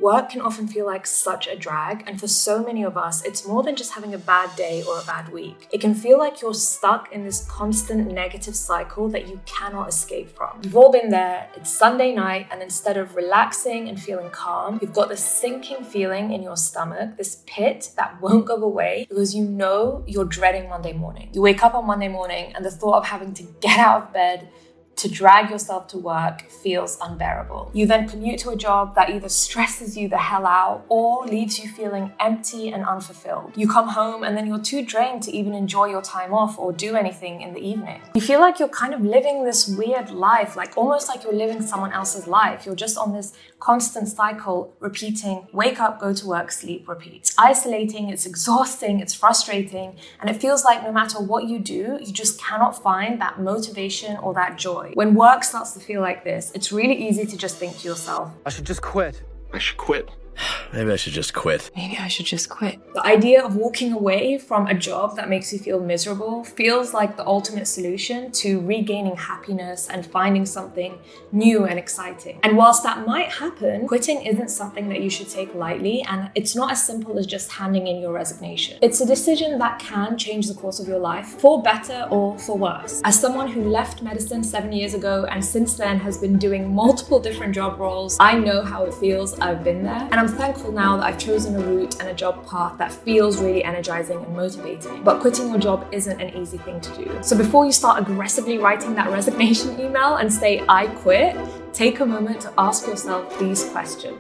Work can often feel like such a drag, and for so many of us, it's more than just having a bad day or a bad week. It can feel like you're stuck in this constant negative cycle that you cannot escape from. You've all been there. It's Sunday night, and instead of relaxing and feeling calm, you've got this sinking feeling in your stomach, this pit that won't go away because you know you're dreading Monday morning. You wake up on Monday morning, and the thought of having to get out of bed to drag yourself to work feels unbearable. You then commute to a job that either stresses you the hell out or leaves you feeling empty and unfulfilled. You come home and then you're too drained to even enjoy your time off or do anything in the evening. You feel like you're kind of living this weird life, like almost like you're living someone else's life. You're just on this constant cycle repeating, wake up, go to work, sleep, repeat. It's isolating, it's exhausting, it's frustrating, and it feels like no matter what you do, you just cannot find that motivation or that joy. When work starts to feel like this, it's really easy to just think to yourself, I should just quit. I should quit. Maybe I should just quit. Maybe I should just quit. The idea of walking away from a job that makes you feel miserable feels like the ultimate solution to regaining happiness and finding something new and exciting. And whilst that might happen, quitting isn't something that you should take lightly, and it's not as simple as just handing in your resignation. It's a decision that can change the course of your life, for better or for worse. As someone who left medicine 7 years ago and since then has been doing multiple different job roles, I know how it feels. I've been there. And I'm thankful now that I've chosen a route and a job path that feels really energizing and motivating. But quitting your job isn't an easy thing to do. So before you start aggressively writing that resignation email and say, I quit, take a moment to ask yourself these questions.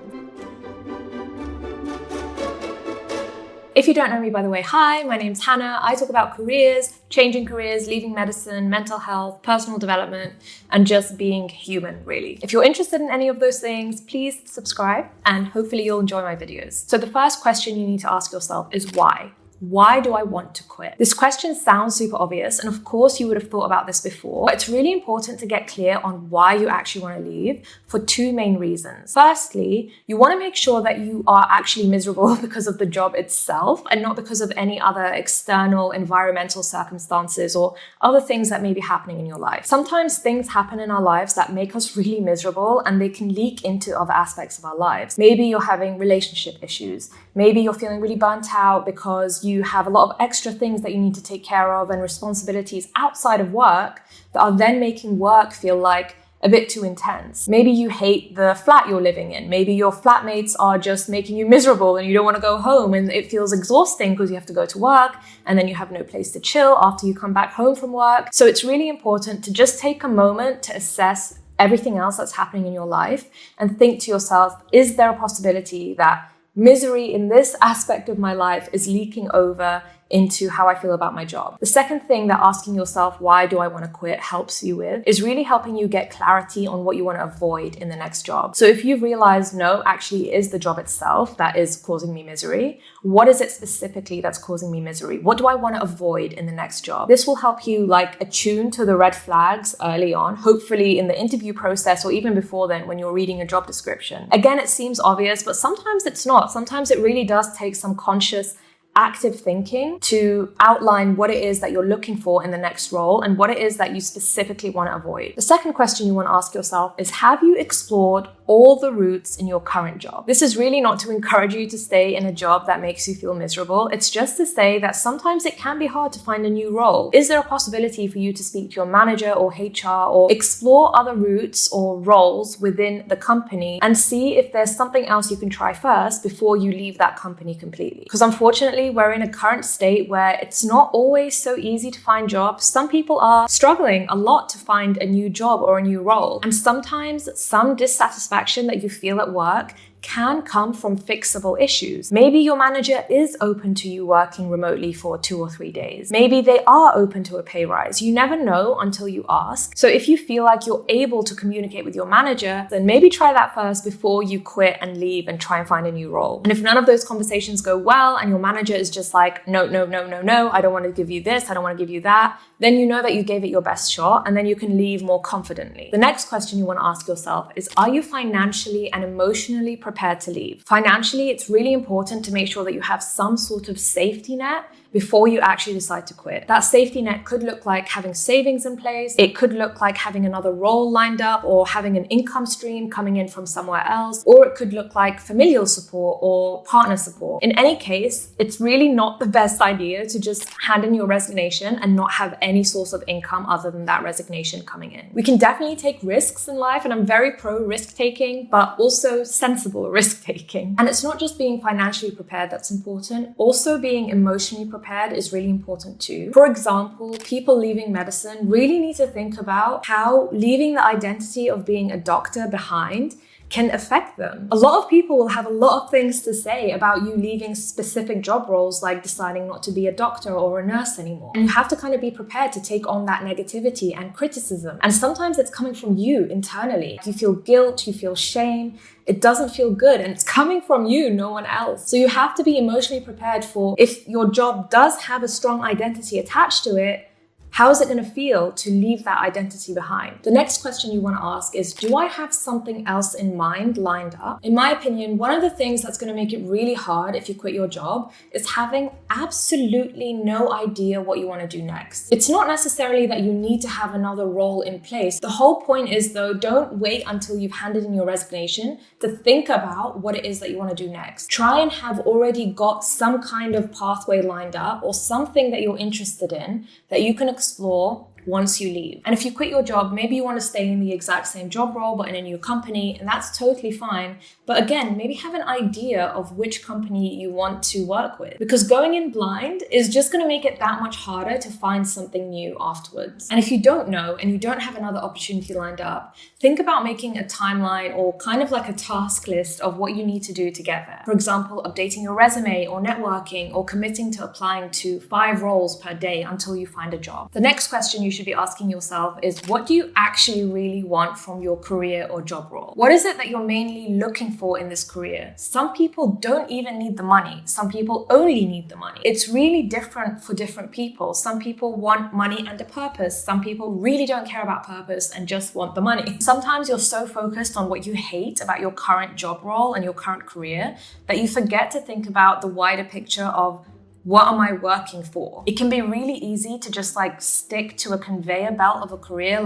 If you don't know me, by the way, hi, my name's Hannah. I talk about careers, changing careers, leaving medicine, mental health, personal development, and just being human, really. If you're interested in any of those things, please subscribe and hopefully you'll enjoy my videos. So the first question you need to ask yourself is why? Why do I want to quit? This question sounds super obvious, and of course you would have thought about this before, but it's really important to get clear on why you actually want to leave for two main reasons. Firstly, you want to make sure that you are actually miserable because of the job itself and not because of any other external environmental circumstances or other things that may be happening in your life. Sometimes things happen in our lives that make us really miserable and they can leak into other aspects of our lives. Maybe you're having relationship issues. Maybe you're feeling really burnt out because you have a lot of extra things that you need to take care of and responsibilities outside of work that are then making work feel like a bit too intense. Maybe you hate the flat you're living in. Maybe your flatmates are just making you miserable and you don't want to go home and it feels exhausting because you have to go to work and then you have no place to chill after you come back home from work. So it's really important to just take a moment to assess everything else that's happening in your life and think to yourself, is there a possibility that misery in this aspect of my life is leaking over into how I feel about my job? The second thing that asking yourself, why do I want to quit, helps you with is really helping you get clarity on what you want to avoid in the next job. So if you've realized, no, actually it is the job itself that is causing me misery, what is it specifically that's causing me misery? What do I want to avoid in the next job? This will help you attune to the red flags early on, hopefully in the interview process or even before then when you're reading a job description. Again, it seems obvious, but sometimes it's not. Sometimes it really does take some conscious active thinking to outline what it is that you're looking for in the next role and what it is that you specifically want to avoid. The second question you want to ask yourself is, have you explored all the routes in your current job? This is really not to encourage you to stay in a job that makes you feel miserable. It's just to say that sometimes it can be hard to find a new role. Is there a possibility for you to speak to your manager or HR or explore other routes or roles within the company and see if there's something else you can try first before you leave that company completely? Because unfortunately, we're in a current state where it's not always so easy to find jobs. Some people are struggling a lot to find a new job or a new role. And sometimes some dissatisfaction that you feel at work can come from fixable issues. Maybe your manager is open to you working remotely for 2 or 3 days. Maybe they are open to a pay rise. You never know until you ask. So if you feel like you're able to communicate with your manager, then maybe try that first before you quit and leave and try and find a new role. And if none of those conversations go well and your manager is just like, no, I don't want to give you this, I don't want to give you that, then you know that you gave it your best shot and then you can leave more confidently. The next question you want to ask yourself is, are you financially and emotionally prepared to leave? Financially, it's really important to make sure that you have some sort of safety net before you actually decide to quit. That safety net could look like having savings in place. It could look like having another role lined up or having an income stream coming in from somewhere else. Or it could look like familial support or partner support. In any case, it's really not the best idea to just hand in your resignation and not have any source of income other than that resignation coming in. We can definitely take risks in life, and I'm very pro risk taking, but also sensible risk taking. And it's not just being financially prepared that's important. Also being emotionally prepared is really important too. For example, people leaving medicine really need to think about how leaving the identity of being a doctor behind can affect them. A lot of people will have a lot of things to say about you leaving specific job roles, like deciding not to be a doctor or a nurse anymore. And you have to kind of be prepared to take on that negativity and criticism. And sometimes it's coming from you internally. You feel guilt, you feel shame. It doesn't feel good, and it's coming from you, no one else. So you have to be emotionally prepared for if your job does have a strong identity attached to it, how is it going to feel to leave that identity behind? The next question you want to ask is, do I have something else in mind lined up? In my opinion, one of the things that's going to make it really hard if you quit your job is having absolutely no idea what you want to do next. It's not necessarily that you need to have another role in place. The whole point is, though, don't wait until you've handed in your resignation to think about what it is that you want to do next. Try and have already got some kind of pathway lined up or something that you're interested in that you can explore once you leave. And if you quit your job, maybe you want to stay in the exact same job role but in a new company, and that's totally fine. But again, maybe have an idea of which company you want to work with, because going in blind is just going to make it that much harder to find something new afterwards. And if you don't know and you don't have another opportunity lined up, think about making a timeline or kind of like a task list of what you need to do to get there. For example, updating your resume or networking or committing to applying to 5 roles per day until you find a job. The next question you should be asking yourself is, what do you actually really want from your career or job role? What is it that you're mainly looking for in this career? Some people don't even need the money. Some people only need the money. It's really different for different people. Some people want money and a purpose. Some people really don't care about purpose and just want the money. Sometimes you're so focused on what you hate about your current job role and your current career that you forget to think about the wider picture of, what am I working for? It can be really easy to just stick to a conveyor belt of a career,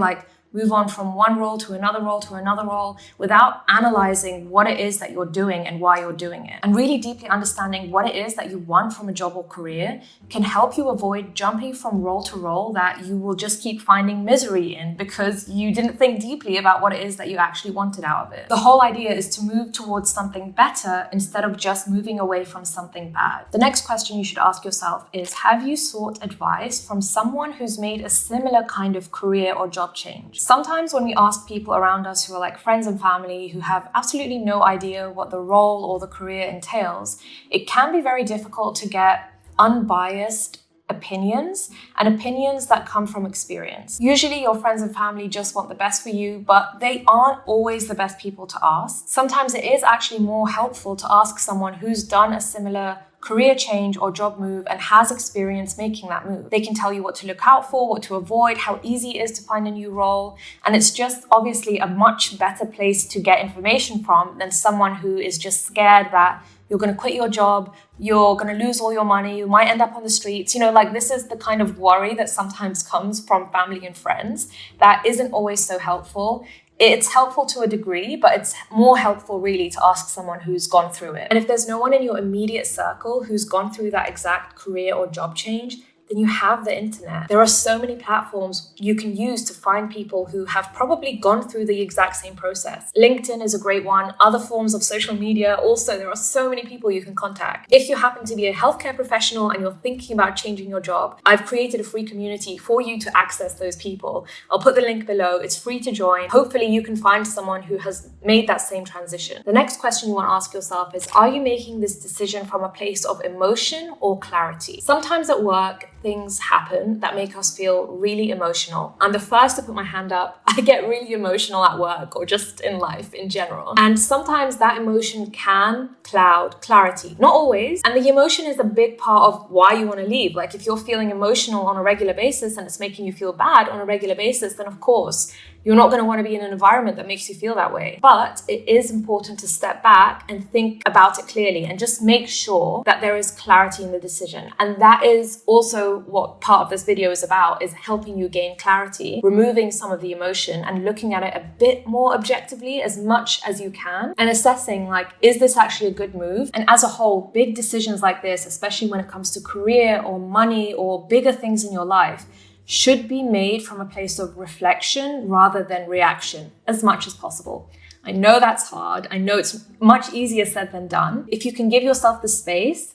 move on from one role to another role to another role without analyzing what it is that you're doing and why you're doing it. And really deeply understanding what it is that you want from a job or career can help you avoid jumping from role to role that you will just keep finding misery in because you didn't think deeply about what it is that you actually wanted out of it. The whole idea is to move towards something better instead of just moving away from something bad. The next question you should ask yourself is, have you sought advice from someone who's made a similar kind of career or job change? Sometimes when we ask people around us who are friends and family who have absolutely no idea what the role or the career entails, it can be very difficult to get unbiased opinions and opinions that come from experience. Usually your friends and family just want the best for you, but they aren't always the best people to ask. Sometimes it is actually more helpful to ask someone who's done a similar career change or job move and has experience making that move. They can tell you what to look out for, what to avoid, how easy it is to find a new role. And it's just obviously a much better place to get information from than someone who is just scared that you're going to quit your job, you're going to lose all your money, you might end up on the streets. This is the kind of worry that sometimes comes from family and friends that isn't always so helpful. It's helpful to a degree, but it's more helpful really to ask someone who's gone through it. And if there's no one in your immediate circle who's gone through that exact career or job change, then you have the internet. There are so many platforms you can use to find people who have probably gone through the exact same process. LinkedIn is a great one. Other forms of social media, also, there are so many people you can contact. If you happen to be a healthcare professional and you're thinking about changing your job, I've created a free community for you to access those people. I'll put the link below. It's free to join. Hopefully you can find someone who has made that same transition. The next question you want to ask yourself is, are you making this decision from a place of emotion or clarity? Sometimes at work, things happen that make us feel really emotional. I'm the first to put my hand up. I get really emotional at work or just in life in general. And sometimes that emotion can cloud clarity. Not always. And the emotion is a big part of why you want to leave. If you're feeling emotional on a regular basis and it's making you feel bad on a regular basis, then of course, You're not going to want to be in an environment that makes you feel that way. But it is important to step back and think about it clearly and just make sure that there is clarity in the decision. And that is also what part of this video is about, is helping you gain clarity, removing some of the emotion and looking at it a bit more objectively as much as you can and assessing, like, is this actually a good move? And as a whole, big decisions like this, especially when it comes to career or money or bigger things in your life, should be made from a place of reflection rather than reaction as much as possible. I know that's hard. I know it's much easier said than done. If you can give yourself the space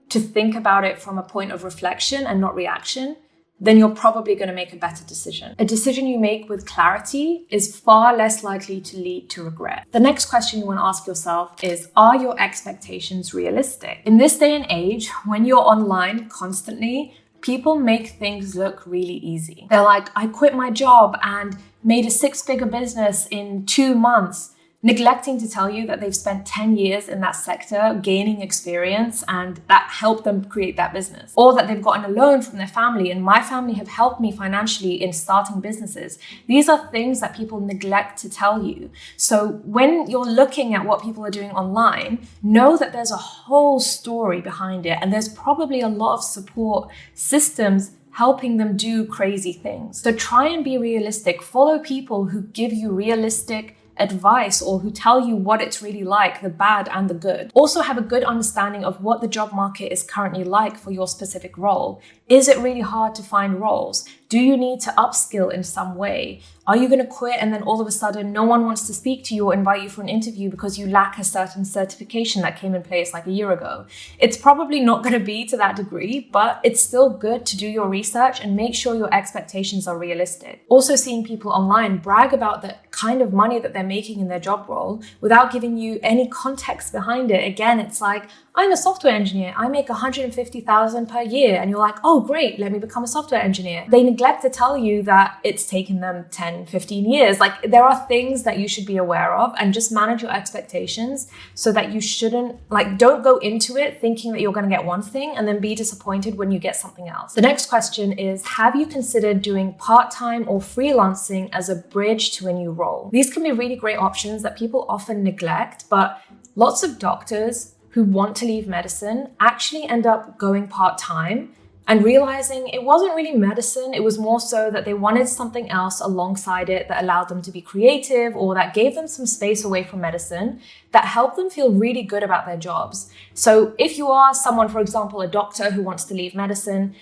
to think about it from a point of reflection and not reaction, then you're probably going to make a better decision. A decision you make with clarity is far less likely to lead to regret. The next question you want to ask yourself is, are your expectations realistic? In this day and age, when you're online constantly, people make things look really easy. They're like, I quit my job and made a 6-figure business in 2 months, neglecting to tell you that they've spent 10 years in that sector gaining experience and that helped them create that business. Or that they've gotten a loan from their family, and my family have helped me financially in starting businesses. These are things that people neglect to tell you. So when you're looking at what people are doing online, know that there's a whole story behind it, and there's probably a lot of support systems helping them do crazy things. So try and be realistic. Follow people who give you realistic advice or who tell you what it's really like, the bad and the good. Also have a good understanding of what the job market is currently like for your specific role. Is it really hard to find roles? Do you need to upskill in some way? Are you going to quit and then all of a sudden no one wants to speak to you or invite you for an interview because you lack a certain certification that came in place like a year ago? It's probably not going to be to that degree, but it's still good to do your research and make sure your expectations are realistic. Also, seeing people online brag about the kind of money that they're making in their job role without giving you any context behind it. Again, it's like, I'm a software engineer. I make $150,000 per year. And you're like, oh, great, let me become a software engineer. They neglect to tell you that it's taken them 10, 15 years. Like, there are things that you should be aware of, and just manage your expectations so that you shouldn't, don't go into it thinking that you're going to get one thing and then be disappointed when you get something else. The next question is, have you considered doing part-time or freelancing as a bridge to a new role? These can be really great options that people often neglect, but lots of doctors who want to leave medicine actually end up going part-time and realizing it wasn't really medicine. It was more so that they wanted something else alongside it that allowed them to be creative or that gave them some space away from medicine that helped them feel really good about their jobs. So if you are someone, for example, a doctor who wants to leave medicine,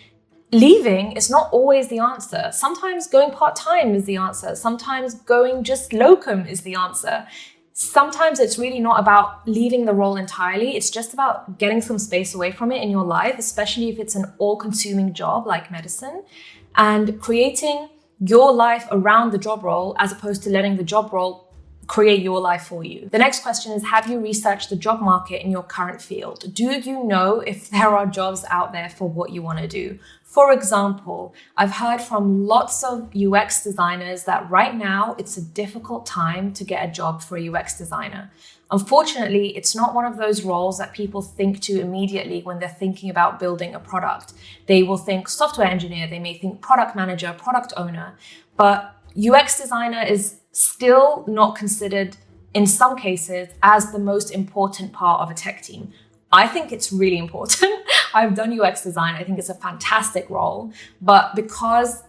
leaving is not always the answer. Sometimes going part-time is the answer. Sometimes going just locum is the answer. Sometimes it's really not about leaving the role entirely. It's just about getting some space away from it in your life, especially if it's an all-consuming job like medicine, and creating your life around the job role as opposed to letting the job role create your life for you. The next question is, have you researched the job market in your current field? Do you know if there are jobs out there for what you want to do? For example, I've heard from lots of UX designers that right now it's a difficult time to get a job for a UX designer. Unfortunately, it's not one of those roles that people think to immediately when they're thinking about building a product. They will think software engineer, they may think product manager, product owner, but UX designer is still not considered in some cases as the most important part of a tech team. I think it's really important. I've done UX design. I think it's a fantastic role, but because,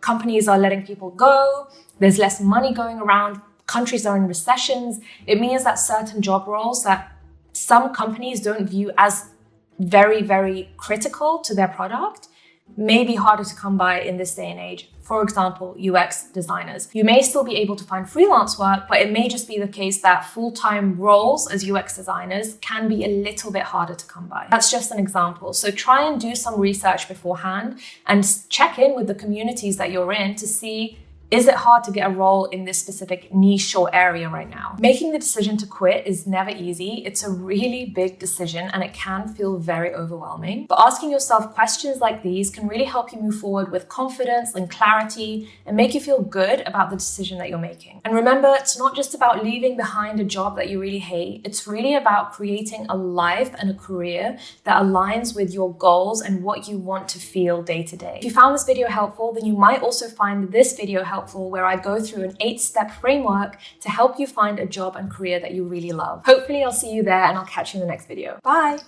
companies are letting people go, there's less money going around, countries are in recessions, it means that certain job roles that some companies don't view as very, very critical to their product may be harder to come by in this day and age. For example, UX designers. You may still be able to find freelance work, but it may just be the case that full-time roles as UX designers can be a little bit harder to come by. That's just an example. So try and do some research beforehand and check in with the communities that you're in to see, is it hard to get a role in this specific niche or area right now? Making the decision to quit is never easy. It's a really big decision and it can feel very overwhelming. But asking yourself questions like these can really help you move forward with confidence and clarity and make you feel good about the decision that you're making. And remember, it's not just about leaving behind a job that you really hate. It's really about creating a life and a career that aligns with your goals and what you want to feel day to day. If you found this video helpful, then you might also find this video helpful helpful, where I go through an 8-step framework to help you find a job and career that you really love. Hopefully I'll see you there, and I'll catch you in the next video. Bye!